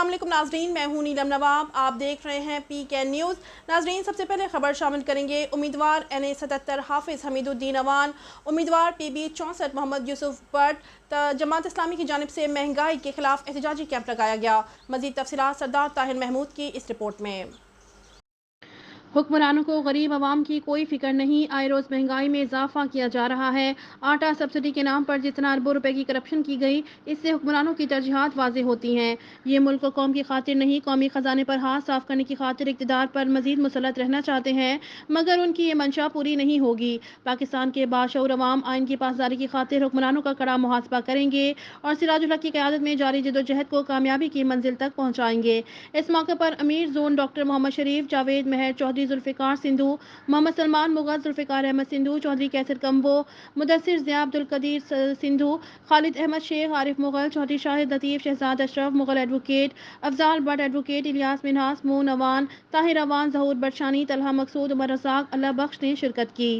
अस्सलाम वालेकुम नाजरीन, मैं हूं नीलम नवाब। आप देख रहे हैं PK न्यूज़। नाजरीन, सबसे पहले खबर शामिल करेंगे। उम्मीदवार NA-77 हाफिज हमीदुद्दीन अवान, उम्मीदवार PB 64 मोहम्मद यूसुफ बट जमात इस्लामी की जानिब से महंगाई के खिलाफ एहतजाजी कैंप लगाया गया। मजीद तफसीलात सरदार ताहिर महमूद की इस रिपोर्ट में। हुक्मरानों को गरीब आवाम की कोई फिक्र नहीं, आए रोज़ महंगाई में इजाफा किया जा रहा है। आटा सब्सिडी के नाम पर जितना अरबों रुपए की करप्शन की गई, इससे हुक्मरानों की तरजीहात वाज़ेह होती हैं। ये मुल्क कौम की खातिर नहीं, कौमी खजाने पर हाथ साफ करने की खातिर इक़्तिदार पर मजीद मुसल्लत रहना चाहते हैं, मगर उनकी ये मंशा पूरी नहीं होगी। पाकिस्तान के बाशऊर अवाम आइन की पासदारी की खातिर हुक्मरानों का कड़ा मुहासबा करेंगे और सिराजुल हक की क़यादत में जारी जदोजहद को कामयाबी की मंजिल तक पहुँचाएंगे। इस मौके पर अमीर zone doctor Mohammad Sharif, Javed Mahar Chaudhry, Zulfiqar Sindhu, Mohammad Salman Mughal, Zulfiqar Ahmed Sindhu, Chaudhry Qaiser Kamboh, Mudassir Zia, Abdul Qadeer Sindhu, Khalid Ahmed Sheikh, Arif Mughal, Chaudhry Shahid Latif, Shahzad Ashraf Mughal advocate, Afzal Butt advocate, Ilyas Minhas, Moon Awan, Tahir Awan, Zahoor Batshani, Talha Maqsood, Umar Razzaq, Allah Bakhsh ने शिरकत की।